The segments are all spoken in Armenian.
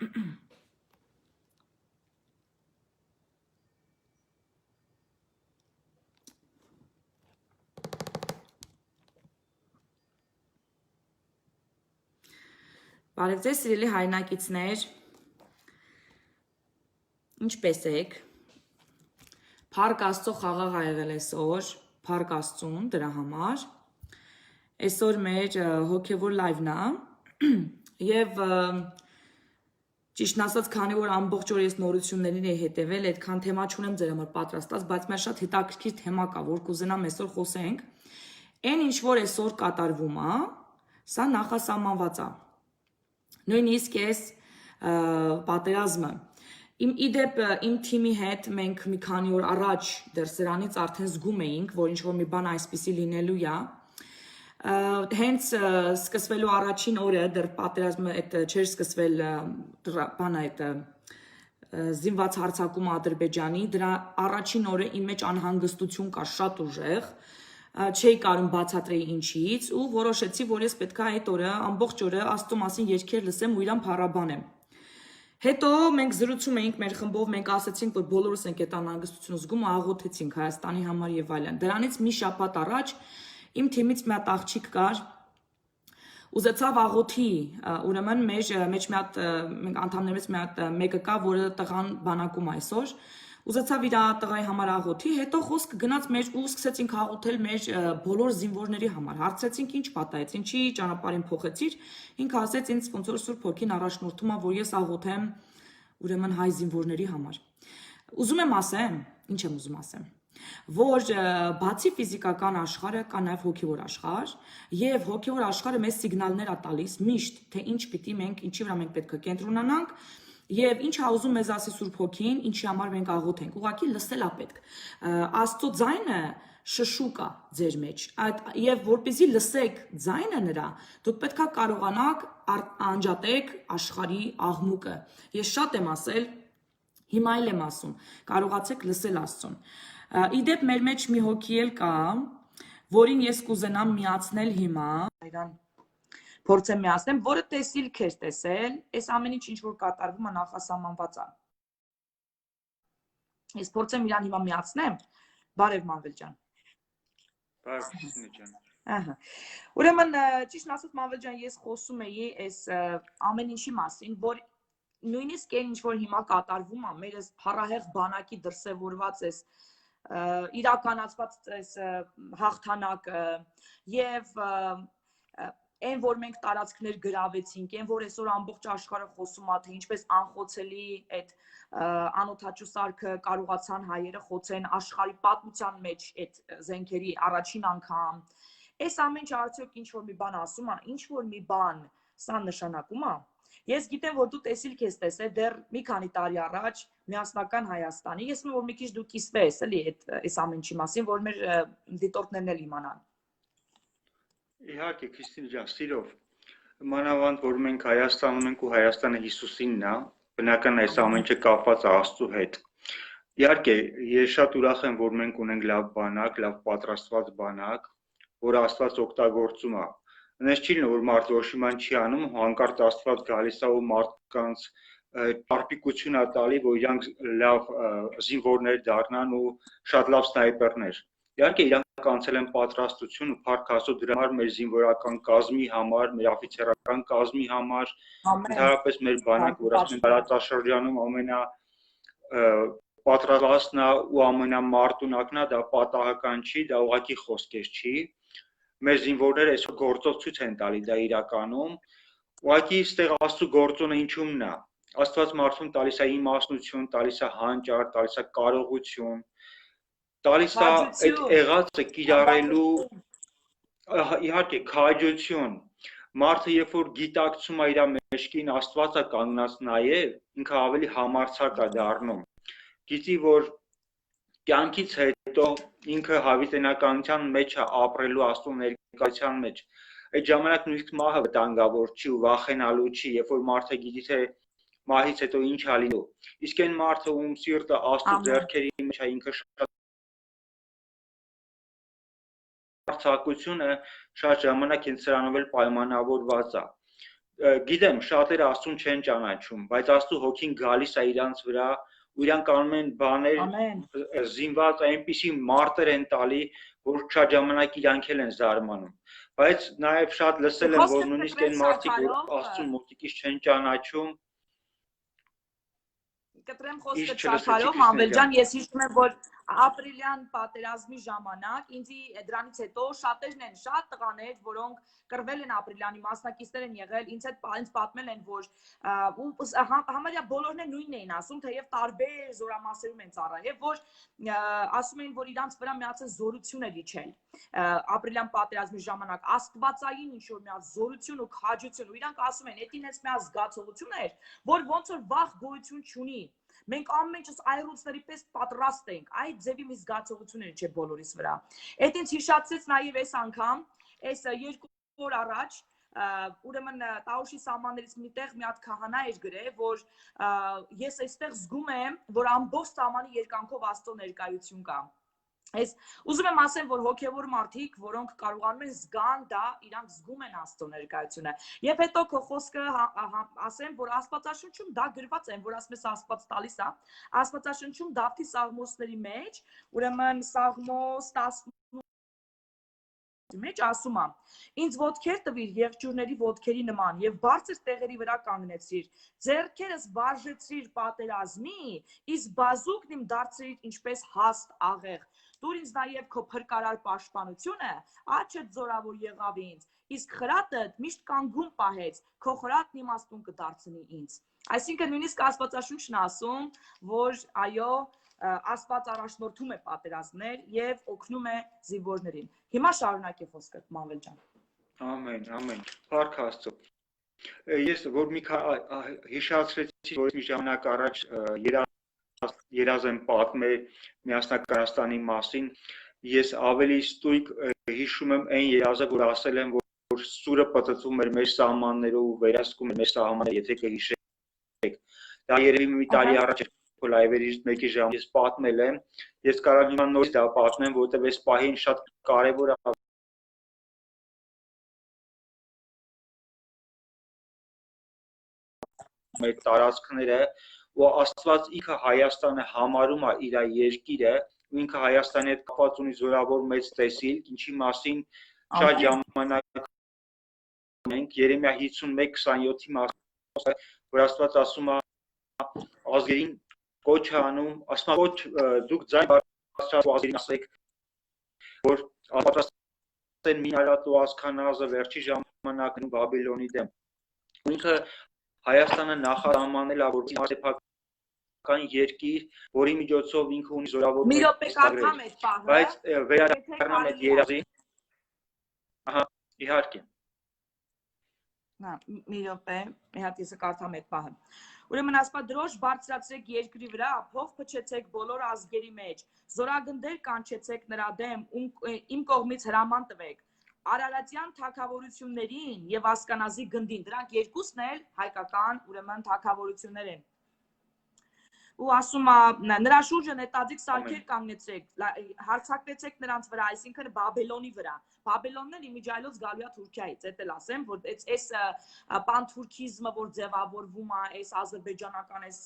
Բարև ձեզ սիրելի հայրենակիցներ, ինչպե՞ս եք, Փառք Աստծո խաղաղ ա եղել այսօր, Փառք Աստծուն դրա համար, այսօր մեր հոգևոր լայվն է, և ճիշտն ասած, քանի որ ամբողջ օր ես նորություններին էի հետևել, այդքան թեմա չունեմ ձեր համար պատրաստած, բայց մեր շատ հետաքրքիր թեմա կա, որ կուզենամ այսօր խոսենք, այն ինչ որ այսօր կատարվում է, սա նախասահմանված է։ Նույնիսկ ես պատերազմը իդեպ իմ թիմի հետ մենք մի քանի օր առաջ դեռ սրանից արդեն զգում էինք, որ ինչ-որ մի բան այսպիսի լինելու է, հենց սկսվելու առաջին օրը դեռ պատերազմը չէր սկսվել բանը այդ զինված հարձակումը Ադրբեջանի, դրա առաջին օրը իմ մեջ անհանգստություն կար շատ ուժեղ, չէի կարում բացատրեի ինչից ու որոշեցի, որ ես պետք է այդ օրը ամբողջ օրը Աստծո մասին երգեր լսեմ ու իրան փառաբանեմ։ Հետո մենք զրուցում էինք մեր խմբով, մենք ասացինք, որ բոլորս ենք այդ անհանգստությունը զգում, աղոթեցինք Հայաստանի համար եւ այլն։ Դրանից մի շաբաթ առաջ իմ թիմից մի հատ աղջիկ կար, ուզեցավ աղոթի, ուրեմն մեր մեջ մի հատ մենք անդամներից մի հատ մեկը կա, որը տղան բանակում այսօր ուզեցավ իր տղայի համար աղոթի, հետո խոսքը գնաց մեր ու սկսեցինք աղոթել մեր բոլոր զինվորների համար։ Հարցրեցինք ինչ պատահեց, ինչի ճանապարհին փոխեցիր։ Ինքը ասեց ինձ ոնց որ Սուրբ Հոգին առաջնորդում է, որ ես աղոթեմ ուրեմն հայ զինվորների համար։ Ուզում եմ ասեմ, ինչ եմ ուզում ասեմ, որ բացի ֆիզիկական աշխարհը կա նաև հոգևոր աշխարհ, եւ հոգևոր աշխարհը մեզ սիգնալներ է տալիս միշտ, թե ինչ պիտի մենք, ինչի վրա մենք պետք է կենտրոնանանք, եւ ինչ ա ուզում մեզ ասի Սուրբ Հոգին, ինչի համար մենք աղոթենք։ Ուղղակի լսել է պետք։ Աստծո ձայնը շշուկ է ձեր մեջ։ Եվ որպեսզի լսեք ձայնը նրա, դուք պետք է կարողանաք անջատեք աշխարհի աղմուկը։ Ես շատ եմ ասել, հիմա էլ եմ ասում, կարողացեք լսել Աստծուն։ Իդեպ մեր մեջ մի հոգի էլ կա, որին ես կուզենամ միացնել հիմա, փորձեմ միացնեմ, որը տեսիլք էր տեսել, այս ամեն ինչ որ կատարվում է նախասահմանված է։ Ես փորձեմ իրան հիմա միացնեմ, բարև Մանվել ջան։ Բարև Քրիստինե ջան։ Ահա։ Ուրեմն ճիշտ ասած Մանվել ջան, ես խոսում էի այս ամեն ինչի մասին, որ նույնիսկ այն ինչ որ հիմա կատարվում է, մեր այս փառահեղ բանակի դրսևորված այս իրականացված այս հաղթանակը եւ այն որ մենք տարածքներ գրավեցինք, այն որ այսօր ամբողջ աշխարհը խոսում է, թե ինչպես անխոցելի այդ անօթաչու սարքը կարողացան հայերը խոցեն աշխարհի պատմության մեջ այդ զենքերի առաջին անգամ։ Այս ամեն ինչը արդյոք ինչ որ մի բան ասում է, ինչ որ մի բան սա նշանակում է։ Ես գիտեմ, որ դու տեսիլք ես տեսել դեռ մի քանի տարի առաջ միասնական Հայաստանի։ Ես ուզում եմ որ մի քիչ դու կիսվես էլի այս ամեն ինչի մասին, որ մեր դիտորդներն էլ իմանան։ Իհարկե, Քրիստինե ջան, սիրով, մանավանդ որ մենք Հայաստանում ենք ու Հայաստանը Հիսուսինն է, բնական այս ամեն ինչը կապված է Աստծո հետ։ Իհարկե, ես շատ ուրախ եմ, որ մենք ունենք լավ բանակ, լավ պատրաստված բանակ, որ Աստված օգտագործում է։ Այնպես չի լինում, որ մարդը ոչ մի բան չի անում, հանկարծ Աստված գալիս է ու մարդկանց պարպիկություն է տալի, որ իրանք լավ զինվորներ դառնան ու շատ լավ սնայպերներ։ Իհարկե, իրանք անցել են պատրաստություն ու Փառք Աստծո դրա համար մեր զինվորական կազմի համար, մեր աֆիցերական կազմի համար, ընդհանրապես մեր բանակը, որ ասում են տարածաշրջանում ամենա պատրաստվածն է ու ամենամարտունակն է, դա պատահական չի, դա ուղղակի խոսքեր չի։ Մեր զինվորները այսօր գործով ցույց են տալի դա իրականում, ուղղակի այստեղ Աստծո գործոնը ինչումն է։ Աստված մարդուն տալիս է իմաստնություն, տալիս է հանճար, տալիս է կարողություն, տալիս է այդ եղածը կիրառելու իհարկե քաջություն։ Մարդը երբ որ գիտակցում է իր մեջքին Աստված է կանգնած նաև, ինքը ավելի համարձակ է դառնում։ Գիտի որ կյանքից հետո ինքը հավիտենականության մեջ է ապրելու Աստծո ներկայության մեջ։ Այդ ժամանակ նույնիսկ մահը վտանգավոր չի ու վախենալու չի, երբ որ մարդը գիտի թե մահից հետո ինչ է լինելու։ Իսկ այն մարդը ում սիրտը Աստծո ձեռքերի մեջ է, ինքը շատ հարցակությունը շատ ժամանակ ինձ սրանով էլ պայմանավորված է։ գիտեմ, շատերը Աստծուն չեն ճանաչում, բայց Աստծո հոգին գալիս է իրանց վրա, ու իրանք անում են բաներ զինված այնպիսի մարտեր են տալի, որ շատ ժամանակ իրանք էլ են զարմանում։ Բայց նաև շատ լսել եմ, որ նույնիսկ այն մարդիկ, որ Աստծուն մոտիկից չեն ճանաչում, կտրեմ խոսքը Չարփարով, Մանվել ջան, ես հիշում եմ, որ ապրիլյան պատերազմի ժամանակ ինձի դրանից հետո շատերն են, շատ տղաներ, որոնք կռվել են ապրիլյանի, մասնակիցներ են եղել, ինձ պատմել են, որ համարյա բոլորն են նույնն էին ասում, թեև տարբեր զորամասերում են ծառայել, որ ասում էին, որ իրանց վրա միացած զորություն է լիչել ապրիլյան պատերազմի ժամանակ, աստվածային ինչ-որ միած զորություն ու քաջություն, ու իրանք ասում են, էդին էս միած զգացողություն էր, որ ոնց որ վախ գոյություն չունի։ Մենք ամեն ինչս այռուցների պես պատրաստ ենք, այդ ձևի մի զգացողություններ չէ բոլորիս վրա։ Այդ ինձ հիշացրեց նաև այս անգամ, այս 2 օր առաջ, ուրեմն Տաուշի սահմաններից մի տեղ մի հատ քահանա էր գրել, որ ես այստեղ զգում եմ, որ ամբողջ սահմանի երկանքով Աստծո ներկայություն կա։ Ես ուզում եմ ասեմ, որ հոգևոր մարդիկ, որոնք կարողանում են զգան դա, իրանք զգում են Աստծո ներկայությունը։ Եվ հետո քո խոսքը ասեմ, որ Աստվածաշնչում դա գրված է, որ ասում ես Աստված տալիս է, Աստվածաշնչում Դավթի սաղմոսների մեջ, ուրեմն Սաղմոս 10 մեջ ասում է. Ինձ ոտքեր տվիր եղջյուրների ոտքերի նման եւ բարձր տեղերի վրա կանգնեցիր, ձեռքերս վարժեցրիր պատերազմի, իսկ բազուկն իմ դարձրիր ինչպես հաստ աղեղ։ Դուր ինձ նաև քո փրկարար պաշտպանությունը, աչքդ զորավոր եղավ ինձ, իսկ խրատդ միշտ կանգուն պահեց, քո խրատն իմաստուն կդարձնի ինձ։ Այսինքն նույնիսկ Աստվածաշունչն ասում, որ այո, Աստված առաջնորդում է պատերազմներ եւ օգնում է զինվորներին։ Հիմա շարունակի խոսքը, Մանվել ջան։ Ամեն, ամեն։ Փառք Աստծո։ Ես որ մի հիշացրեցի, որ մի ժամանակ առաջ երազ եմ պատմել միասնակ Հայաստանի մասին, ես ավելի ստույգ հիշում եմ այն երազը, որ ասել եմ, որ սուրը պտտվում էր մեր սահմաններով ու վերահսկում էր մեր սահմանները, եթե կհիշեք։ Դա երևի մի տարի առաջ լայվերից մեկի ժամանակ ես պատմել եմ, ես կարող եմ հիմա նորից դա պատմեմ, որովհետև այս պահին շատ կարևոր է մեր տարածքները, ու Աստված ինքը Հայաստանը համարում է իր երկիրը, ու ինքը Հայաստանի հետ կապված ունի զորավոր մեծ տեսիլք, ինչի մասին շատ ժամանակ ենք Երեմիա 51:27-ի մասին, որ Աստված ասում է ազգերին կոչ է անում, ասում է կոչ դուք ձայն բարձրացրու ազգերին ասեք, որ պատրաստեն մինարատ ու ասքանազը վերջի ժամանակն Բաբելոնի դեմ։ Ինքը Հայաստանը նախահամանել է որպես սեփական երկիր, որի միջոցով ինքը ունի զորավոր մի րոպե կարդամ այդ պահը, բայց վերադառնամ այդ երազին։ Ահա, իհարկե։ Մի րոպե, մի հատ ես կարդամ այդ պահը։ Ուրեմն ասպա դրոշ բարձրացրեք երկրի վրա, փող փչեցեք բոլոր ազգերի մեջ, զորագնդեր կանչեցեք նրա դեմ, իմ կողմից հրաման տվեք։ Արարատյան թագավորություններին եւ Ասկանազի գնդին, դրանք երկուսն էլ հայկական ուրեմն թագավորություններ են։ Ու ասում է նրա շուրջը նետաձիգ սարքեր կանգնեցրեք, հարձակվեցեք նրանց վրա, այսինքն Բաբելոնի վրա։ Բաբելոնն էլ իմիջայլոց գալու է Թուրքիայից, էդ էլ ասեմ, որ այս պանթուրքիզմը, որ ձևավորվում է, այս ազերբայջանական այս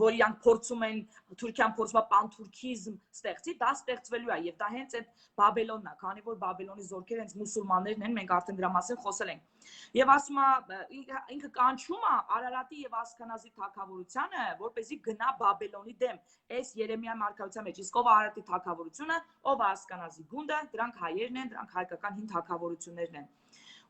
որ իրանք փորձում են, Թուրքիան փորձում է պանթուրքիզմ ստեղծի, դա ստեղծվելու է եւ դա հենց այդ Բաբելոնն է, քանի որ Բաբելոնի զորքերը հենց մուսուլմաններն են, մենք արդեն դրա մասին խոսել ենք։ Եվ ասում է ինքը կանչում է Արարատի եւ Ասքանազի թագավորությանը, որպեսզի գնա Բաբելոնի դեմ, այս Երեմիա մարգարության մեջ, իսկ ով է Արարատի թագավորությունը, ով է Ասքանազի գունդը, դրանք հայերն են, դրանք հայկական հին թագավորություններն են։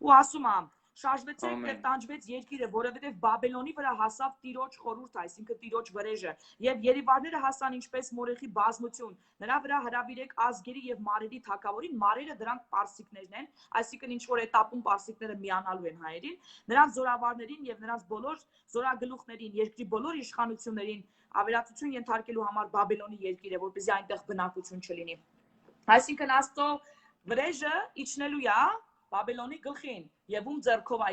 Ու ասում է շարժվեցեք եւ տանջվեց երկիրը, որովհետեւ Բաբելոնի վրա հասավ Տիրոջ խորհուրդը, այսինքն Տիրոջ վրեժը, եւ երիվարները հասան ինչպես մորեխի բազմություն, նրա վրա հրավիրեք ազգերի եւ մարերի թագավորին, մարերը դրանք պարսիկներն են, այսինքն ինչ որ этаպում պարսիկները միանալու են հայերին, նրանց զորավարներին եւ նրանց բոլոր զորագլուխներին, երկրի բոլոր իշխանություններին ավերածություն ենթարկելու համար Բաբելոնի երկիրը, որպեսզի այնտեղ բնակություն չլինի։ Այսինքն Աստծո վրեժը իջնելու է Բաբելոնի գլխին եւ ում ձեռքով է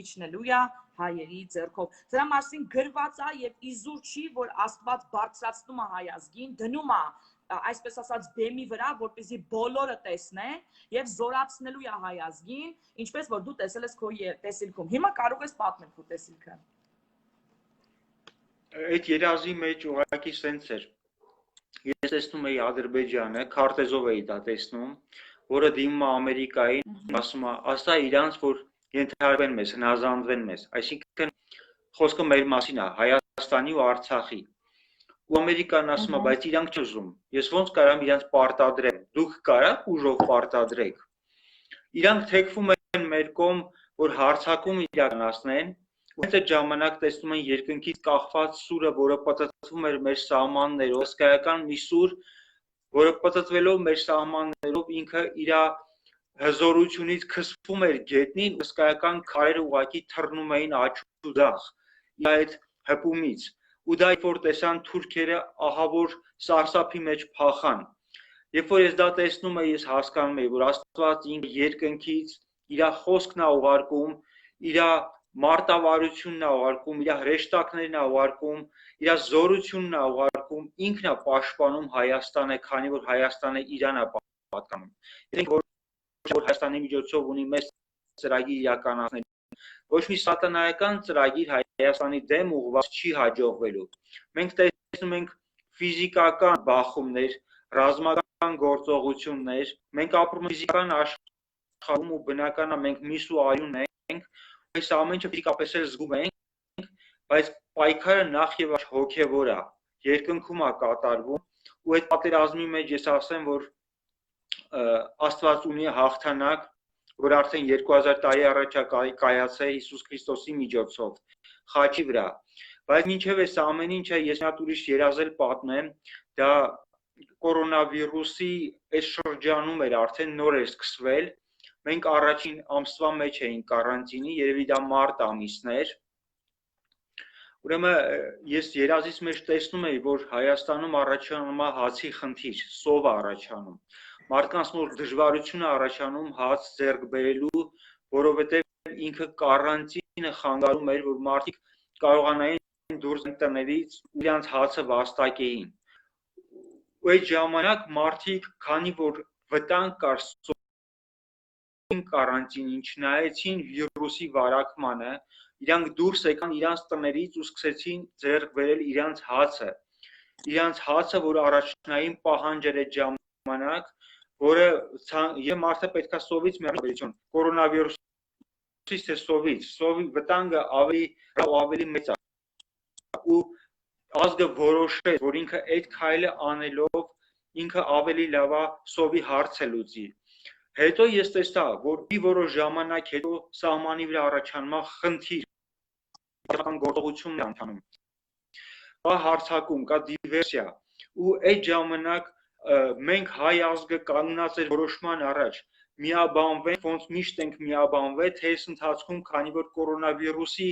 իջնելու է հայերի ձեռքով։ Դրա մասին գրված է եւ իզուր չի, որ Աստված բարձրացնում է հայ ազգին, դնում է այսպես ասած բեմի վրա, որպեսզի բոլորը տեսնեն եւ զորացնելու է հայ ազգին, ինչպես որ դու տեսել ես քո տեսիլքում։ Հիմա կարող ես պատմել քո տեսիլքը։ Այդ երազի մեջ ուղղակի սենց էր։ Ես տեսնում էի Ադրբեջանը, քարտեզով էի դա տեսնում, որը դիմում է Ամերիկային, ասում է, ասա իրանց, որ ենթարկվեն մեզ, հնազանդվեն մեզ։ Այսինքն խոսքը մեր մասին է, Հայաստանի ու Արցախի։ Ու Ամերիկան ասում է, բայց իրանք չուզում։ Ես ոնց կարամ իրանց պարտադրեմ։ Դուք կարաք ուժով պարտադրեք։ Իրանք թեքվում են մեր կողմ, որ հարձակում իրականացնեն, ու հենց այդ ժամանակ տեսնում են երկնքից կախված սուրը, որը պտտվում էր մեր սահմաններով, հսկայական մի սուր, որը պտտվելով մեր սահմաններով ինքը իր հզորությունից քսվում էր գետնին, հսկայական քարերը ուղղակի թռնում էին աջ ու ձախ, իր այդ հպումից։ Ու դա որ տեսան թուրքերը, ահա որ սարսափի մեջ փախան։ Երբ որ ես դա տեսնում եմ, ես հասկանում եմ, որ Աստված ինքը երկնքից իր խոսքն է ուղարկում, իր մարտավարությունն է ուղարկում, իր հրեշտակներն է ուղարկում, իր զորությունն է ուղարկում, ինքն է պաշտպանում Հայաստանը, քանի որ Հայաստանը իրան է պատկանում։ Եթե որ Հայաստանի միջոցով ունի մեծ ծրագիր իրականացնել, ոչ մի սատանայական ծրագիր Հայաստանի դեմ ուղղված չի հաջողվելու։ Մենք տեսնում ենք ֆիզիկական բախումներ, ռազմական գործողություններ, մենք ապրում ենք ֆիզիկական աշխարհում ու բնական է մենք միս ու արյուն ենք, այս ամեն ինչը ֆիզիկապես էլ զգում ենք, բայց պայքարը նախ եւ առաջ հոգեվոր է, երկնքում է կատարվում, ու այդ պատերազմի մեջ ես ասեմ, որ Աստված ունի հաղթանակ, որ արդեն 2000 տարի առաջ է կայացել Հիսուս Քրիստոսի միջոցով խաչի վրա, բայց մինչև այս ամեն ինչը ես մի հատ ուրիշ երազել պատմեմ, դա կորոնավիրուսի այս շրջանում էր արդեն նոր էր սկսվել, մենք առաջին ամսվա մեջ էինք կարանտինի, երևի դա մարտ ամիսն էր, ուրեմն ես երազից մեջ տեսնում էի, որ Հայաստանում առաջանում է հացի խնդիր, սով առաջանում, մարդկանց նոր դժվարություն է առաջանում հաց ձեռք բերելու, որովհետև ինքը կարանտինը խանգարում էր, որ մարդիկ կարողանային դուրս տներից իրենց հացը վաստակեին։ Ու այդ ժամանակ մարդիկ, քանի որ վտանգ կար կարանտինին, չնայեցին վիրուսի վարակմանը, իրանք դուրս եկան իրանց տներից ու սկսեցին ձեռք բերել իրանց հացը, որ առաջնային պահանջ էր այդ ժամանակ, որը եւ մարդը պետքա սովից մեռնի, կորոնավիրուսից թե սովից, սովի վտանգը ավելի մեծ է, ու ազգը որոշեց, որ ինքը այդ քայլը անելով ինքը ավելի լավ է սովի հարցը լուծի։ Հետո ես տեսա, որ մի որոշ ժամանակ հետո սահմանի վրա առաջանում է խնդիր, գործողությունն է ընթանում, կա հարձակում, կա դիվերսիա, ու այդ ժամանակ մենք հայ ազգը կանգնած էր որոշման առաջ, միաբանվենք, ոնց միշտ ենք միաբանվել, թե այս ընթացքում, քանի որ կորոնավիրուսի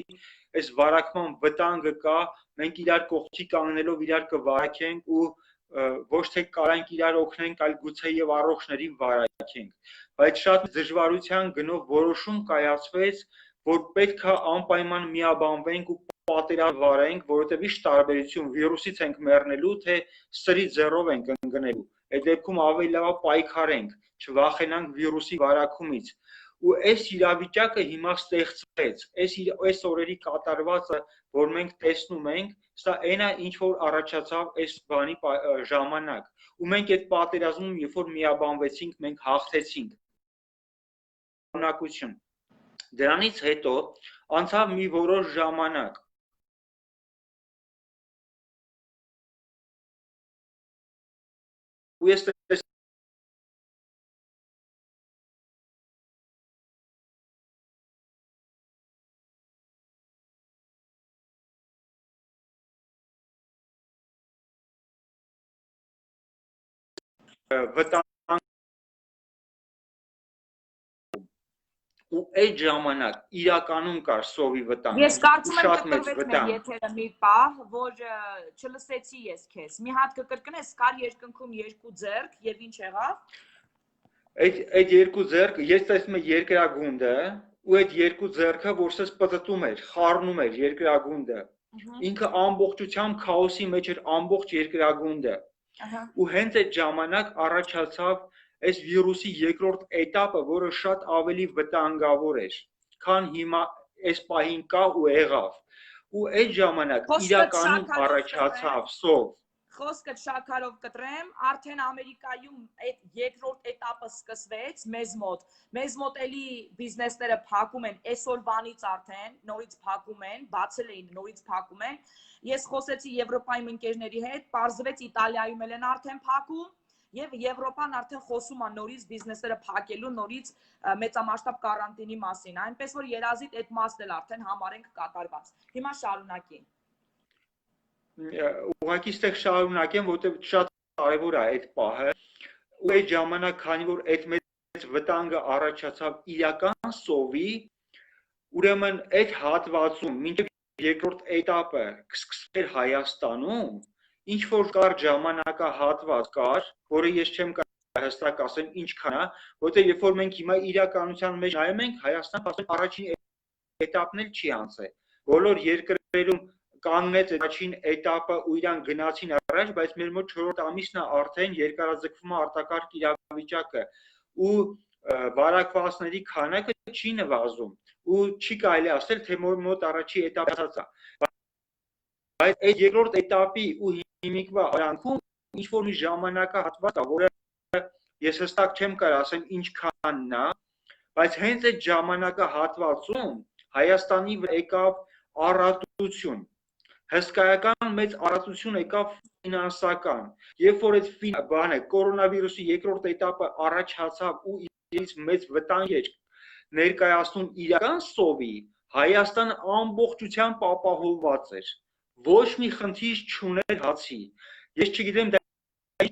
այս վարակման վտանգը կա, մենք իրար կողքի կանգնելով իրար կվարակենք ու ոչ թե կարանք իրար օգնենք, այլ գուցե եւ առողջներին վարակենք, բայց շատ դժվարության գնով որոշում կայացվեց, որ պետք է անպայման միաբանվենք ու պատերազմ վարենք, որովհետեւ ի տարբերություն վիրուսից ենք մեռնելու, թե սրի ձեռով ենք ընկնելու, այդ դեպքում ավելի լավ է պայքարենք, չվախենանք վիրուսի վարակումից, ու այս իրավիճակը հիմա ստեղծվեց, այս օրերի կատարվածը, որ մենք տեսնում ենք, սա այնա ինչ որ առաջացավ այս բանի ժամանակ, ու մենք այդ պատերազմում, երբ որ միաբանվեցինք, մենք հաղթեցինք։ Շնորհակալություն։ Դրանից հետո անցավ մի որոշ ժամանակ։ Ու ես վտանգ ու այդ ժամանակ իրականում կար սովի վտանգ։ Ես կարծում եմ կտրվեց մեր եթերը մի պահ, որ չլսեցի ես քեզ։ Մի հատ կկրկնես, կար երկնքում երկու ձեռք եւ ինչ եղավ։ Այդ երկու ձեռքը, ես տեսնում եմ երկրագունդը, ու այդ երկու ձեռքը որսես պտտում էր, խառնում էր երկրագունդը։ Ինքը ամբողջությամբ քաոսի մեջ էր ամբողջ երկրագունդը։ Ու հենց այդ ժամանակ առաջացավ այս վիրուսի երկրորդ этаպը, որը շատ ավելի վտանգավոր էր, քան հիմա այս պահին կա ու եղավ։ Ու այդ ժամանակ իրականում առաջացավ սով։ Խոսքը շաքարով կտրեմ, արդեն Ամերիկայում այդ երկրորդ этаպը սկսվեց մեզ մոտ էլի բիզնեսները փակում են, այսօրվանից արդեն նորից փակում են, բացել էին, նորից փակում են։ Ես խոսեցի Եվրոպայի ընկերների հետ, պարզվեց Իտալիայում են արդեն փակում եւ Եվրոպան արդեն խոսում է նորից բիզնեսները փակելու, նորից մեծամասշտաբ կարանտինի մասին, այնպես որ երազիտ այդ մասն էլ արդեն համարենք կատարված։ Հիմա շարունակի։ Ուղղակի ստեղ շարունակեմ, որտեղ շատ կարևոր է այդ պահը։ Ու այդ ժամանակ, քանի որ այդ մեծ վտանգը առաջացավ իրական սովի, ուրեմն այդ հատվածում մինչև երկրորդ этаպը կսկսվեր Հայաստանում, ինչ որ կար ժամանակահատված կար, որը ես չեմ կարող հստակ ասեմ ինչքան է, որտեղ երբ որ մենք հիմա իրականության մեջ նայում ենք, Հայաստանը ասում առաջին этаպն էլ չի անցել։ Բոլոր երկրներում կանգնեց առաջին этаպը ու իրան գնացին առաջ, բայց մեր մոտ 4-րդ ամիսն է արդեն երկարաձգվում է արտակարգ իրավիճակը ու վարակվածների քանակը չի նվազում ու չի կարելի ասել թե մոտ առաջի этаպը ցածա։ Բայց այդ երկրորդ этаպի ու հիմիկվա արանքում ինչ որ մի ժամանակահատված է, որը ես հստակ չեմ կարող ասեմ ինչքանն է, բայց հենց այդ ժամանակահատվածում Հայաստանի վրա եկավ առատություն, հսկայական մեծ առատություն եկավ ֆինանսական, երբ որ այդ բանը կորոնավիրուսի երկրորդ этаպը առաջացավ ու իրից մեծ վտանգ էր ներկայացնում իրական սովի, Հայաստանը ամբողջությամբ ապահովված էր, ոչ մի խնդիր չուներ հացի։ Ես չգիտեմ դա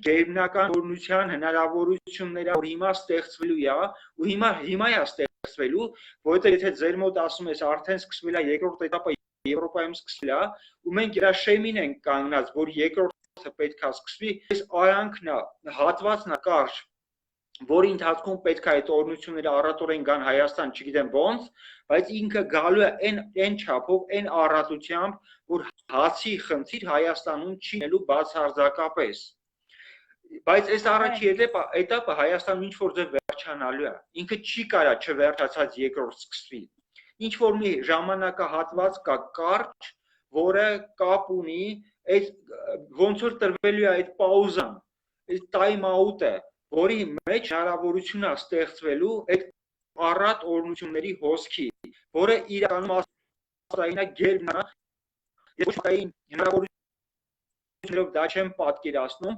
գերբնական օրնության հնարավորությունները, որ հիմա ստեղծվելու է, ու հիմա է ստեղծվելու, որովհետև եթե ձեր մոտ ասում ես արդեն սկսվել է երկրորդ этаպը Եվրոպայում սկսվել է, ու մենք իրա շեմին ենք կանգնած, որ երկրորդը պետք է սկսվի, այս արանքն է, հատվածն է կարճ, որի ընթացքում պետք է այդ օրնությունները առատորեն գան Հայաստան, չգիտեմ ոնց, բայց ինքը գալու է այն չափով, այն առատությամբ, որ հացի խնդիր Հայաստանում չի լինելու բացարձակապես։ Բայց այս առաջի этаպը Հայաստանում ինչ որ ձև վերջանալու է։ Ինքը չի կարա չվերջացած երկրորդ սկսվի։ Ինչ որ մի ժամանակահատված կա կարճ, որը կապ ունի այդ ոնց որ տրվելու է այդ պաուզան, այդ time out-ը, որի մեջ հնարավորություն է ստեղծվելու այդ առատ օրնությունների հոսքի, որը իրականում աստային է գերբնական, ես ոչ կային հնարավորություններով դա չեմ պատկերացնում,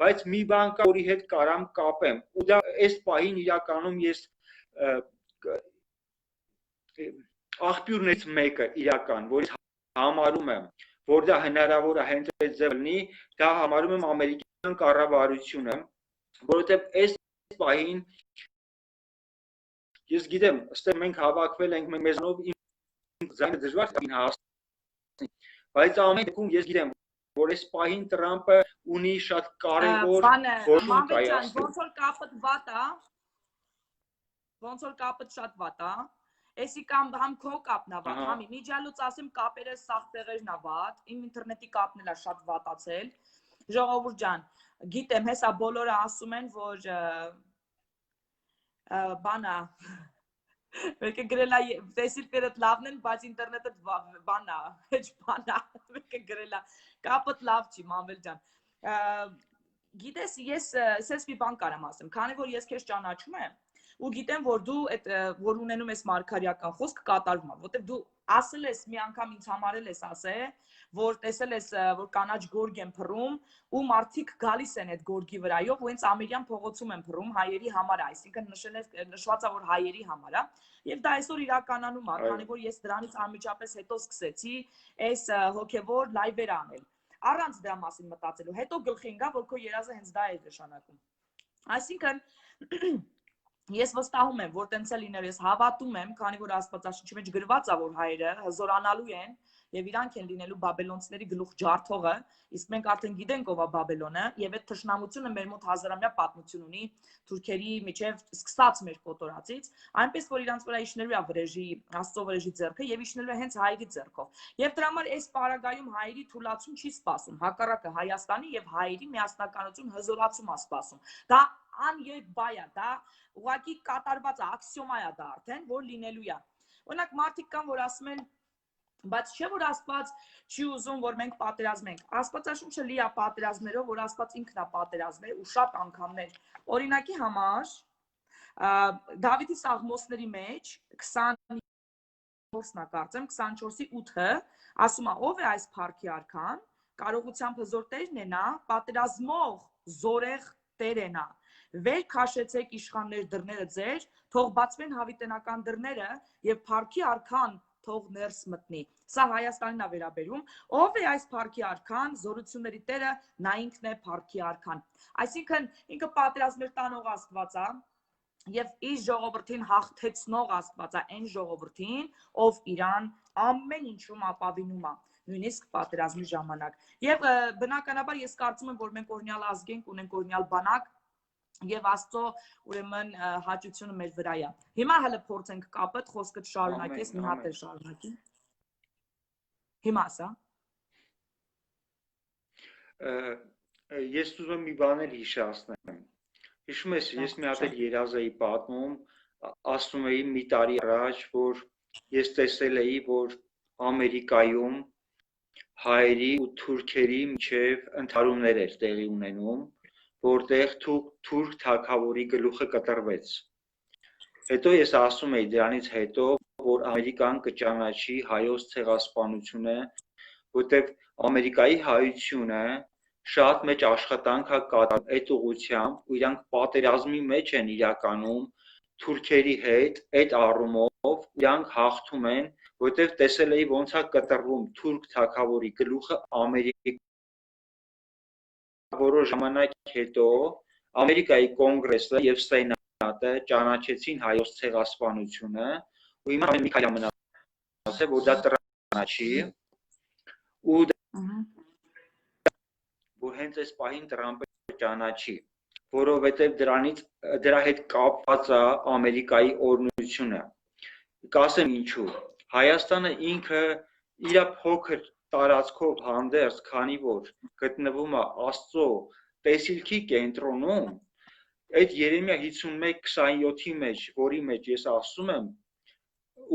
բայց մի բան կա, որի հետ կարամ կապեմ, ու դա այս պահին իրականում ես աղբյուրներից մեկը իրական, որից համարում եմ, որ դա հնարավոր է հենց այդ ձև լինի, դա համարում եմ ամերիկյան կառավարությունը, որովհետև այս պահին ես գիտեմ, այստեղ մենք հավաքվել ենք մեզնով իմ ձայնը դժվար է հասնի, բայց ամեն դեպքում ես գիտեմ, որ այս պահին Տրամպը ունի շատ կարևոր որոշում կայացնել։ Ոնց որ կապը վատ է, ոնց որ կապը շատ վատ է, էսի կամ համ քո կապն է վատ, համ միջալուց ասեմ կապերը սաղ տեղերն է վատ, իմ ինտերնետի կապն էլ է շատ վատացել։ Ժողովուրդ ջան, գիտեմ, հեսա բոլորը ասում են, որ բանա Մեկը գրել է տեսիլքերդ լավն են, բայց ինտերնետը բանա, հեչ բանա, մեկը գրել է, կապըտ լավ չի, Մանվել ջան։ Գիտես, ես սես մի բան կարամ ասեմ, քանի որ ես քեզ ճանաչում եմ, ու գիտեմ, որ դու որ ունենում ես մարգարեական խոսք կատարվում է, որտեղ դու ասել ես մի անգամ ինձ համարել ես ասել, որ տեսել ես, որ կանաչ գորգ են փռում, ու մարդիկ գալիս են այդ գորգի վրայով, ու հենց Ամերիկյան փողոցում են փռում հայերի համար, այսինքն նշված է, որ հայերի համար է, եւ դա այսօր իրականանում է, քանի որ ես դրանից անմիջապես հետո սկսեցի այս հոգեվոր լայվեր անել, առանց դրա մասին մտածելու, հետո գլխի ընկա, որ քո երազը հենց դա է նշանակում։ Այսինքն Ես վստահում եմ, որ տենց է լինելու, ես հավատում եմ, քանի որ Աստվածաշնչի մեջ գրված է, որ հայերը հզորանալու են եւ իրանք են լինելու բաբելոնցիների գլուխ ջարդողը, իսկ մենք արդեն գիտենք ով է Բաբելոնը, եւ այդ թշնամությունը մեր մոտ հազարամյա պատմություն ունի թուրքերի միջև սկսած մեր կոտորածից, այնպես որ իրանց վրա իջնելու է վրեժի, Աստծո վրեժի ձեռքը եւ իջնելու է հենց հայերի ձեռքով։ Եվ դրա համար այս պարագայում հայերի թուլացում չի սպասում, հակառակը Հայաստանի եւ հայերի միասնականություն հզորացում է սպասում։ Դա անյետբայ է, դա ուղղակի կատարված է, աքսիոմա է դա արդեն, որ լինելու է։ Օրինակ մարդիկ կան, որ ասում են, բայց չէ որ Աստված չի ուզում, որ մենք պատերազմենք։ Աստվածաշունչը լի է պատերազմներով, որ Աստված ինքն է պատերազմել ու շատ անգամներ։ Օրինակի համար Դավիթի Սաղմոսների մեջ 24-ն է կարծեմ, 24-ի 8-ը ասում է, ով է այս փառքի արքան, կարողությամբ հզոր Տերն է նա, պատերազմող զորեղ Տեր է նա։ Վեր քաշեցեք իշխաններ դռները ձեր, թող բացվեն հավիտենական դռները եւ փառքի արքան թող ներս մտնի։ Սա Հայաստանին է վերաբերում։ Ով է այս փառքի արքան, զորությունների Տերը, նա ինքն է փառքի արքան։ Այսինքն ինքը պատերազմներ տանող Աստված է եւ իր ժողովրդին հաղթեցնող Աստված է, այն ժողովրդին, ով իրան ամեն ինչում ապավինում է, նույնիսկ պատերազմի ժամանակ։ Եվ բնականաբար ես կարծում եմ, որ մենք օրինալ ազգ ենք, ունենք օրինալ բանակ եւ Աստծո ուրեմն հաճությունը մեր վրա է։ Հիմա հələ փորձենք կապդ, խոսքը շարունակես, մի հատ էլ շարունակի։ Հիմա ասա։ Ես ուզում եմ մի բան էլ հիշեցնեմ։ Հիշում ես, ես մի հատ էլ երազ էի պատմում, ասում էի մի տարի առաջ, որ ես տեսել էի, որ Ամերիկայում հայերի ու թուրքերի միջև ընդհարումներ էր տեղի ունենում, որտեղ թուրք թագավորի գլուխը կտրվեց։ Հետո ես ասում էի դրանից հետո, որ Ամերիկան կճանաչի հայոց ցեղասպանությունը, որտեղ Ամերիկայի հայությունը շատ մեծ աշխատանք է կատարում այդ ուղղությամբ, ու իրանք պատերազմի մեջ են իրականում թուրքերի հետ, այդ առումով իրանք հաղթում են, որտեղ տեսել էի ոնց է կտրվում թուրք թագավորի գլուխը Ամերիկայի որոշ ժամանակ հետո Ամերիկայի կոնգրեսը եւ սենատը ճանաչեցին հայոց ցեղասպանությունը ու հիմա մի քանի մնաց է որ դա ճանաչի ու որ հենց այս պահին Տրամպը ճանաչի որովհետեւ դրա հետ կապված է Ամերիկայի օրհնությունը կասեմ ինչու Հայաստանը ինքը իր փոքր տարածքով հանդերձ, քանի որ գտնվում է Աստծո տեսիլքի կենտրոնում, այդ Երեմիա 51:27-ի մեջ, որի մեջ ես ասում եմ,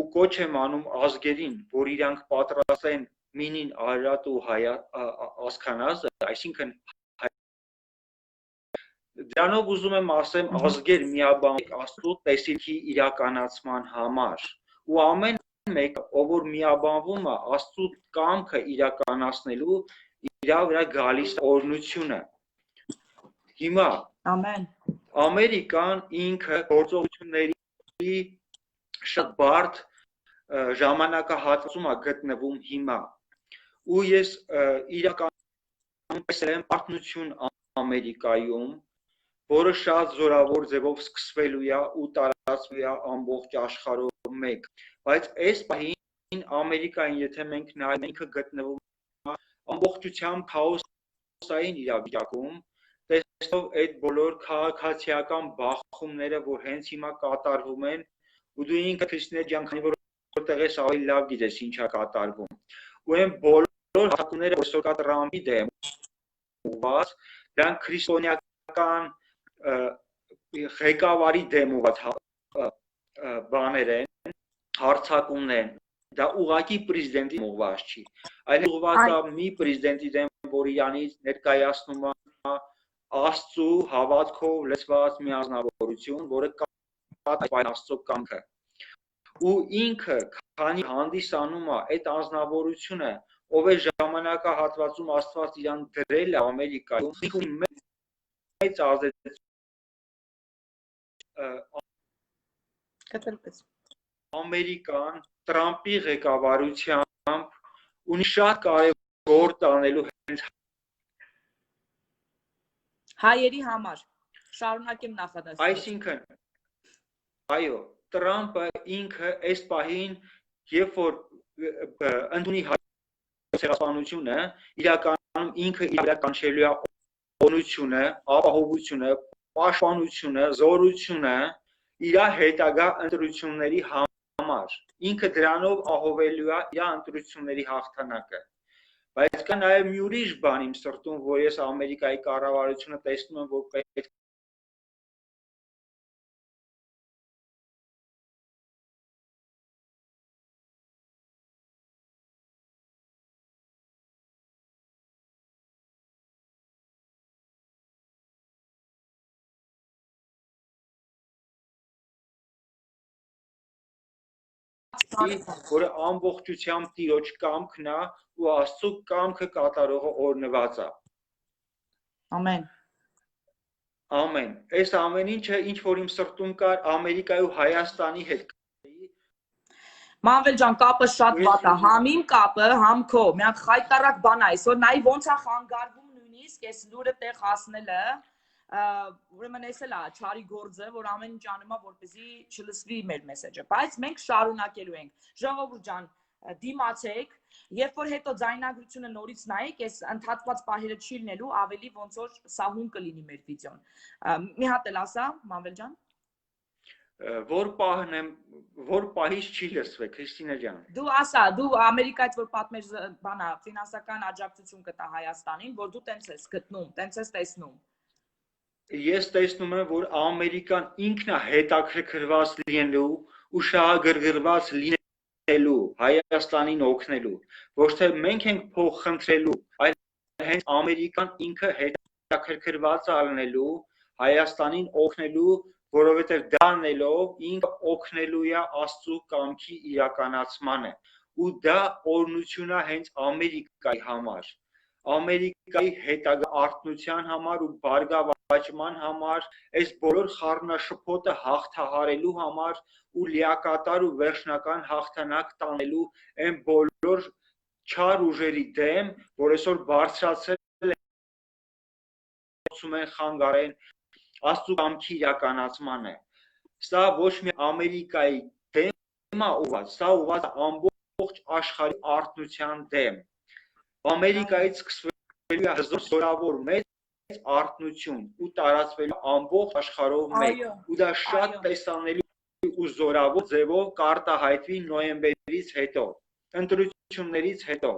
ու կոչ եմ անում ազգերին, որ իրանք պատրաստեն մինին Արարատ ու Ասքանազը, այսինքն դրանով ուզում եմ ասեմ ազգեր միաբանեք Աստծո տեսիլքի իրականացման համար, ու ամեն մեկ ով որ միաբանվում է Աստծո կամքը իրականացնելու իր վրա գալիս օրհնությունը հիմա ամեն Ամերիկան ինքը գործողությունների շատ բարդ ժամանակահատվածում է գտնվում հիմա ու ես իրականում տեսել եմ պատմություն Ամերիկայում որը շատ զորավոր ձևով սկսվելու է ու տարածվելու է ամբողջ աշխարհով մեկ բայց այս պահին Ամերիկային եթե մենք նայենք ինքը գտնվում է ամբողջությամբ քաոսային իրավիճակում տեսնելով այդ բոլոր քաղաքացիական բախումները որ հենց հիմա կատարվում են ու դու ինքդ քրիստոնյա ջան քանի որ որտեղ ես ավելի լավ գիտես ինչա կատարվում ու այն բոլոր հակումները որ կա Տրամպի դեմ ուղղված դրանք քրիստոնեական ղեկավարի դեմ ուղղված բաներ են հարցակումներ են դա ուղղակի պրեզիդենտի ուղղված չի այլ ուղղված է մի պրեզիդենտի դեմ որ իրանից ներկայացնում է Աստծո հավատքով լեցված մի ազնվորություն որը կատարում է Աստծո կամքը ու ինքը քանի հանդիսանում է այդ ազնվորությունը ով է ժամանակահատվածում Աստված իրան դրել է Ամերիկայում ինքը մեծ ազդեցություն Ամերիկան Տրամպի ղեկավարությամբ ունի շատ կարևոր տանելու հենց հայերի համար շարունակեմ նախադասել այսինքն Այո, Տրամպը ինքը այս պահին երբ որ ընդունի ցեղասպանությունը, իրականում ինքը իր վրա կանչելու է օնությունը, ապահովությունը, պաշտպանությունը, զորությունը իր հետագա ընտրությունների համար։ Ինքը դրանով ահովելու է իր ընտրությունների հաղթանակը։ Բայց կա նաև մի ուրիշ բան իմ սրտում, որ ես Ամերիկայի կառավարությունը տեսնում եմ, որ պետք է, որը ամբողջությամբ Տիրոջ կամքն է ու Աստծո կամքը կատարողը օրհնված է։ Ամեն։ Ամեն։ Այս ամեն ինչը ինչ որ իմ սրտում կար Ամերիկայի ու Հայաստանի հետ Մանվել ջան, կապը շատ վատ է, համ իմ կապը, համ քո, միակ խայտարակ բան է, այսօր նայ ոնց է խանգարվում նույնիսկ այս լուրը տեղ հասնելը, ուրեմն էս էլ է չարի գործը, որ ամեն ինչ անում է, որպեսզի չլսվի մեր մեսեջը, բայց մենք շարունակելու ենք։ Ժողովուրդ ջան, դիմացեք, երբ որ հետո ձայնագրությունը նորից նայեք, այս ընդհատված պահերը չի լինելու, ավելի ոնց որ սահուն կլինի մեր վիդեոն։ Մի հատ էլ ասա, Մանվել ջան։ որ պահից չի լսվել, Քրիստինա ջան։ Դու ասա, դու Ամերիկայից որ պատմես բանա, ֆինանսական աջակցություն կտա Հայաստանին, որ դու տենց ես գտնում, տենց ես տեսնում։ Ես տեսնում եմ, որ Ամերիկան ինքն է հետաքրքրված լինելու ու շահագրգռված լինելու Հայաստանին օգնելու, ոչ թե մենք ենք փող խնդրելու, այլ հենց Ամերիկան ինքը հետաքրքրված է լինելու Հայաստանին օգնելու, որովհետև դա անելով ինքը օգնելու է Աստծո կամքի իրականացմանը ու դա օրհնություն է հենց Ամերիկայի համար, Ամերիկայի հետագա արթնության համար ու բարգավաճման համար, այս բոլոր խառնաշփոթը հաղթահարելու համար ու լիակատար ու վերջնական հաղթանակ տանելու այն բոլոր չար ուժերի դեմ, որ այսօր բարձրացել են խանգարեն Աստծո կամքի իրականացմանը։ Սա ոչ մի Ամերիկայի դեմ է ուղղված, սա ուղղված է ամբողջ աշխարհի արթնության դեմ։ Ամերիկայից սկսվելու է հզոր զորավոր մեծ արթնություն ու տարածվելու ամբողջ աշխարհով մեկ, ու դա շատ տեսանելի ու զորավոր ձևով կարտահայտվի նոյեմբերից հետո, ընտրություններից հետո։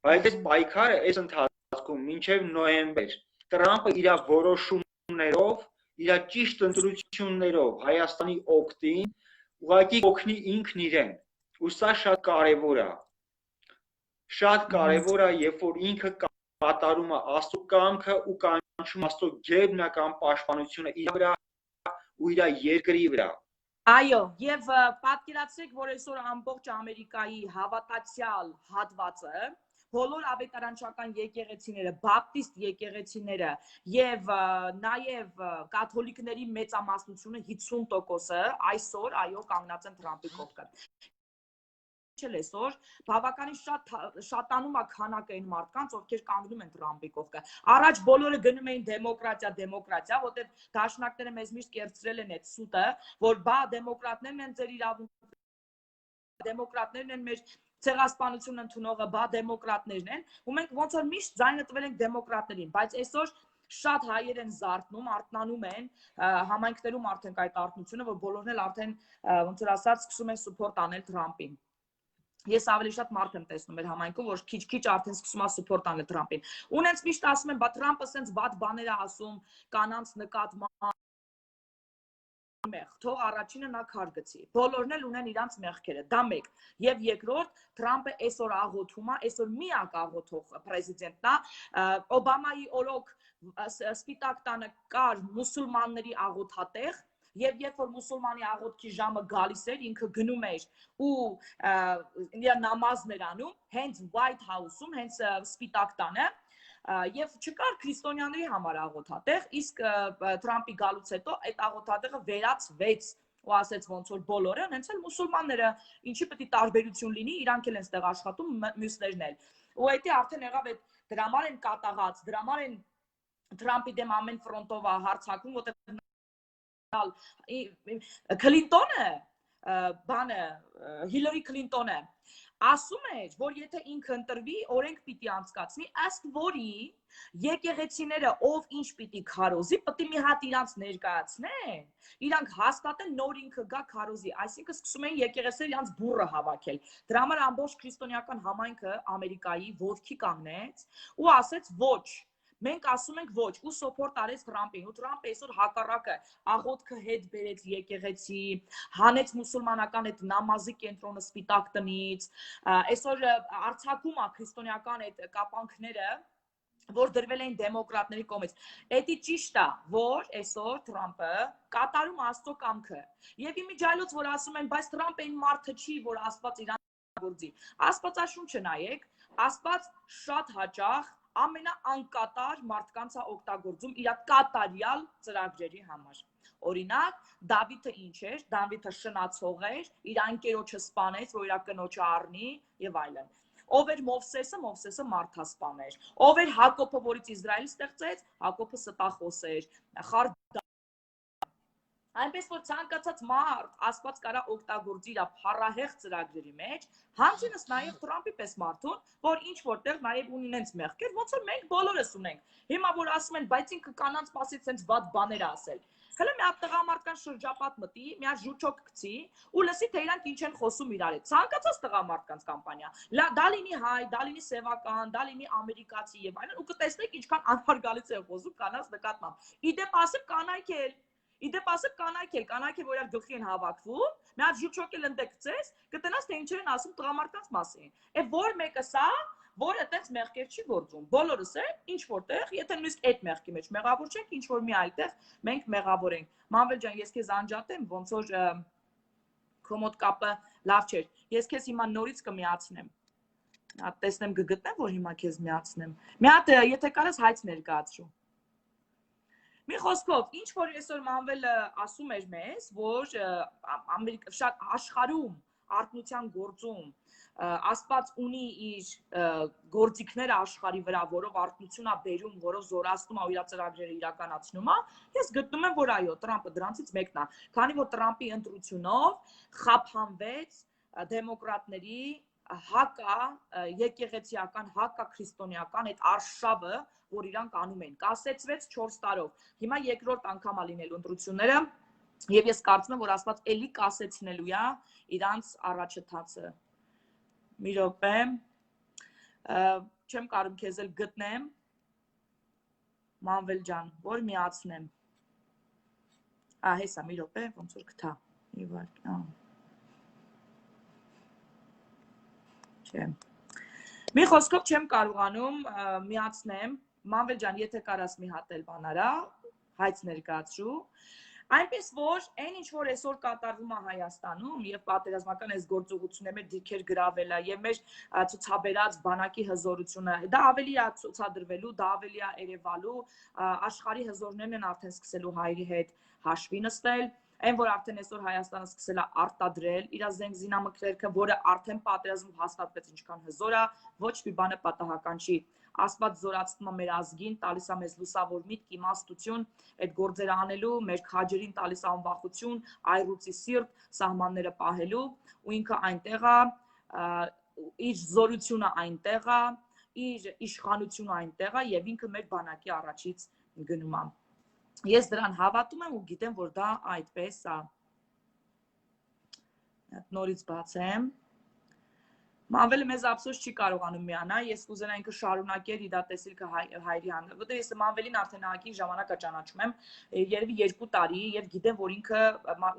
Բայց այս պայքարը այս ընթացքում մինչև նոյեմբեր Տրամպը իր որոշումներով, իր ճիշտ ընտրություններով Հայաստանի օգտին ուղղակի օգնի ինքն իրեն։ Ու սա շատ կարևոր է։ Շատ կարևոր է, երբ որ ինքը կատարում է Աստծո կամքը ու կանչում Աստծո գերբնական պաշտպանությունը իր վրա ու իր երկրի վրա։ Այո, եւ պատկերացրեք, որ այսօր ամբողջ Ամերիկայի հավատացյալ հատվածը բոլոր ավետարանչական եկեղեցիները, բապտիստ եկեղեցիները եւ նաեւ կաթոլիկների մեծամասնությունը 50%-ը այսօր այո կանգնած են Թրամփի կողքը։ Այսօր բավականին շատանում է քանակը այն մարդկանց, ովքեր կանգնում են Թրամփի կողքը։ Առաջ բոլորը գնում էին դեմոկրատիա, որտեղ դաշնակները մեզ միշտ կերծրել են այդ սուտը, որ բա դեմոկրատներն են ձեր իրավունք, դեմոկրատներն են մեր ցեղասպանություն ընդունողը, բա դեմոկրատներն են, ու մենք ոնց որ միշտ ձայնը տվել ենք դեմոկրատներին, բայց այսօր շատ հայեր են զարթնում, արթնանում են, համայնքներում արդեն կա այդ արթնությունը, որ բոլորն էլ արդեն ոնց որ ասած սկսում են սուփորտ անել Թրամփին։ Ես ավելի շատ մարդ եմ տեսնում մեր համայնքում, որ քիչ-քիչ արդեն սկսում է սուփորտ անել Թրամփին։ Ու նենց միշտ ասում են, բա Թրամփը սենց վատ բաներ է ասում կանանց նկատմամբ մեղ, թող առաջինը նա քար գցի։ Բոլորն էլ ունեն իրանց մեղքերը, դա մեկ։ Եվ երկրորդ, Թրամփը այսօր աղոթում է, այսօր միակ աղոթող պրեզիդենտն է, Օբամայի օրոք Սպիտակ տանը կար մուսուլմանների աղոթատեղ, եւ երբ որ մուսուլմանի աղոթքի ժամը գալիս էր, ինքը գնում էր ու իր նամազներ անում, հենց White House-ում, հենց Սպիտակ տանը, եւ չկար քրիստոնյաների համար աղոթատեղ, իսկ Թրամփի գալուց հետո այդ աղոթատեղը վերացվեց ու ասեց ոնց որ բոլորը, հենց էլ մուսուլմանները, ինչի պետք է տարբերություն լինի, իրանք էլ են ստեղ աշխատում, մյուսներն էլ։ Ու այդի արդեն եղավ այդ դրամար են կատաղած, դրամար են Թրամփի դեմ ամեն ֆրոնտով հարձակվում, որտեղ Քլինտոնը բանը Հիլարի Քլինտոնը ասում էր, որ եթե ինքը ընտրվի, օրենք պիտի անցկացնի, ըստ որի եկեղեցիները ով ինչ պիտի քարոզի, պետք է մի հատ իրանց ներկայացնեն, իրանք հաստատեն նոր ինքը գա քարոզի, այսինքն սկսում են եկեղեցիները իրանց բուրը հավաքել։ Դրա համար ամբողջ քրիստոնեական համայնքը Ամերիկայի ոտքի կանգնեց ու ասեց ոչ։ Մենք ասում ենք ոչ, ու սոփորտ արեց Թրամփին, ու Թրամփը այսօր հակառակը աղոթքը հետ բերեց եկեղեցի, հանեց մուսուլմանական այդ նամազի կենտրոնը Սպիտակ տնից, այսօր արձակում է քրիստոնեական այդ կապանքները, որ դրվել էին դեմոկրատների կողմից։ Էդի ճիշտ է, որ այսօր Թրամփը կատարում Աստծո կամքը։ Եվ իմիջիայլոց որ ասում են, բայց Թրամփը այն մարդը չի, որ Աստված իրան գործի։ Աստվածաշունչը նայեք, Աստված շատ հաճախ ամենաանկատար մարդկանց է օգտագործում իր կատարյալ ծրագրերի համար։ Օրինակ, Դավիթը ինչ էր, Դավիթը շնացող էր, իր անկերոջը սպանեց, որ իր կնոջը առնի եւ այլն։ Ով էր Մովսեսը, Մովսեսը մարդասպան էր։ Ով էր Հակոբը, որից Իսրայել ստեղծեց, Հակոբը ստախոս էր։ Այնպես որ ցանկացած մարդ Աստված կարա օգտագործի իր փառահեղ ծրագրերի մեջ, հանցինս նաև Թրամփի պես մարդուն, որ ինչ որտեղ նաև ունի նենց մեղքեր, ոնց որ մենք բոլորս ունենք։ Հիմա որ ասում են, բայց ինքը կանանց մասից sense վատ բաներ ասել։ Հələ մի հատ տղամարդկան շրջապատ մտի, մի հատ ժուճոկ գցի ու լսի թե իրանք ինչ են խոսում իրար հետ։ Ցանկացած տղամարդկանց կամպանիա։ Դա լինի հայ, դա լինի սևական, դա լինի ամերիկացի եւ այլն, ու կտեսնեք ինչքան անհարգալից է խոսում կանանց նկատմամբ։ Իդեպ ասը կանայք էլ Իդեպ ասը կանայք որ իրար գլխի են հավաքվում, մի հատ ժուճոկ էլ ընդ գցես, կտնաս թե ինչեր են ասում տղամարդկանց մասին։ Է որ մեկը սա, որ այդպես մեղքեր չի գործում։ Բոլորս է, ինչ որտեղ, եթե նույնիսկ այդ մեղքի մեջ մեղավոր չենք, ինչ որ մի այդտեղ մենք մեղավոր ենք։ Մանվել ջան, ես քեզ անջատեմ, ոնց որ քո մոտ կապը լավ չէր։ Ես քեզ հիմա նորից կմիացնեմ։ Հատ տեսնեմ կգտնեմ, որ հիմա քեզ միացնեմ։ Մի հատ եթե կարես հայց ներկայացրու։ Մի խոսքով, ինչ որ այսօր Մանվելը ասում էր մեզ, որ շատ աշխարհում արտնության գործում Աստված ունի իր գործիքները աշխարհի վրա, որով արտնություն է բերում, որով զորացնում է ու իր ծրագրերը իրականացնում է, ես գտնում եմ, որ այո, Թրամփը դրանցից մեկն է, քանի որ Թրամփի ընտրությունով խափանվեց դեմոկրատների հակա եկեղեցիական, հակա քրիստոնեական այդ արշավը, որ իրանք անում են, կասեցվեց 4 տարով։ Հիմա երկրորդ անգամ է լինելու ընտրությունները, եւ ես կարծում եմ, որ Աստված էլի կասեցնելու է իրանց առաջընթացը։ Մի րոպե, չեմ կարող քեզ էլ գտնեմ, Մանվել ջան, որ միացնեմ։ Հեսա, մի րոպե, ոնց որ գտա։ Չեմ։ Մի խոսքով չեմ կարողանում միացնեմ, Մանվել ջան, եթե կարաս մի հատ էլ բան արա, հայց ներկայացրու։ Այնպես որ այն ինչ որ այսօր կատարվում է Հայաստանում եւ պատերազմական այս գործողությունները մեր դիրքեր գրավելը եւ մեր ցուցաբերած բանակի հզորությունը, դա ավելի է ցուցադրվելու, դա ավելի է երևալու, աշխարհի հզորներն են արդեն սկսելու հայերի հետ հաշվի նստել, այն որ արդեն այսօր Հայաստանը սկսել է արտադրել իր զենք զինամթերքը, որը արդեն պատերազմում հաստատվեց ինչքան հզոր է, ոչ մի բանը պատահական չի։ Աստված զորացնում է մեր ազգին, տալիս է մեզ լուսավոր միտք, իմաստություն, այդ գործերը անելու, մեր քաջերին տալիս է անվախություն, այրուծի սիրտ, սահմանները պահելու, ու ինքը այնտեղ է, իր զորությունը այնտեղ է, իր իշխանությունը այնտեղ է եւ ինքը մեր բանակի առաջից գնում է։ Ես դրան հավատում եմ ու գիտեմ, որ դա այդպես է։ Նորից բացեմ։ Մանվելը մեզ ափսոս չի կարողանում միանալ, ես կուզենա ինքը շարունակեր իր տեսիլքը հայերի հանդեպ, որտեղ ես Մանվելին արդեն ահագին ժամանակ ճանաչում եմ, երևի 2 տարի եւ գիտեմ, որ ինքը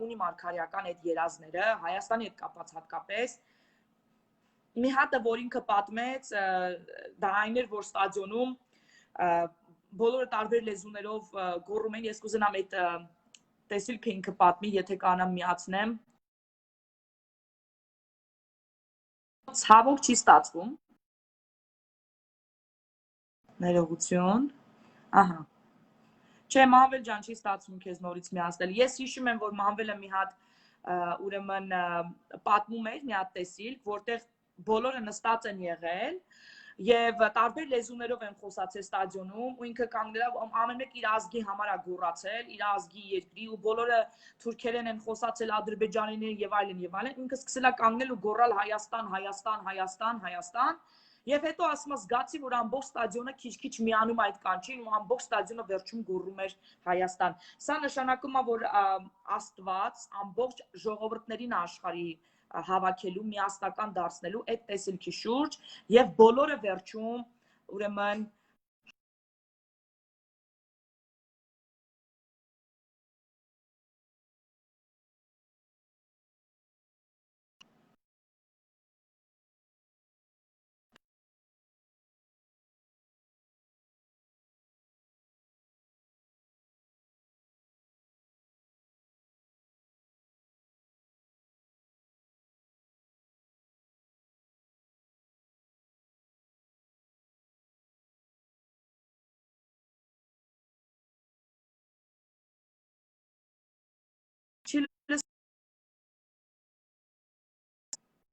ունի մարգարեական այդ երազները, Հայաստանի հետ կապված հատկապես։ Մի հատը, որ ինքը պատմեց, դա այն էր, որ ստադիոնում բոլորը տարբեր լեզուներով գոռում են, ես կուզենամ այդ տեսիլքը ինքը պատմի, եթե կանամ միացնեմ։ Ցավոք չի ստացվում։ Ներողություն։ Ահա։ Չէ, Մանվել ջան, չի ստացվում քեզ նորից միացնել։ Ես հիշում եմ, որ Մանվելը մի հատ ուրեմն պատմում էր մի հատ տեսիլք, որտեղ բոլորը նստած են եղել Եվ տարբեր լեզուներով են խոսացել ստադիոնում ու ինքը կանգնելով ամեն մեկ իր ազգի համար է գոռացել, իր ազգի երկրի ու բոլորը թուրքերեն են խոսացել, ադրբեջանիներ եւ այլն եւ այլն։ Ինքը սկսել է կանգնել ու գոռալ Հայաստան, Հայաստան, Հայաստան, Հայաստան։ Եվ հետո ասում եմ զգացի, որ ամբողջ ստադիոնը քիչ-քիչ միանում այդ կանչին ու ամբողջ ստադիոնը վերջում գոռում էր Հայաստան։ Սա նշանակում է, որ Աստված ամբողջ ժողովուրդներին աշխարհի հավաքելու, միասնական դարձնելու այդ տեսիլքի շուրջ եւ բոլորը վերջում ուրեմն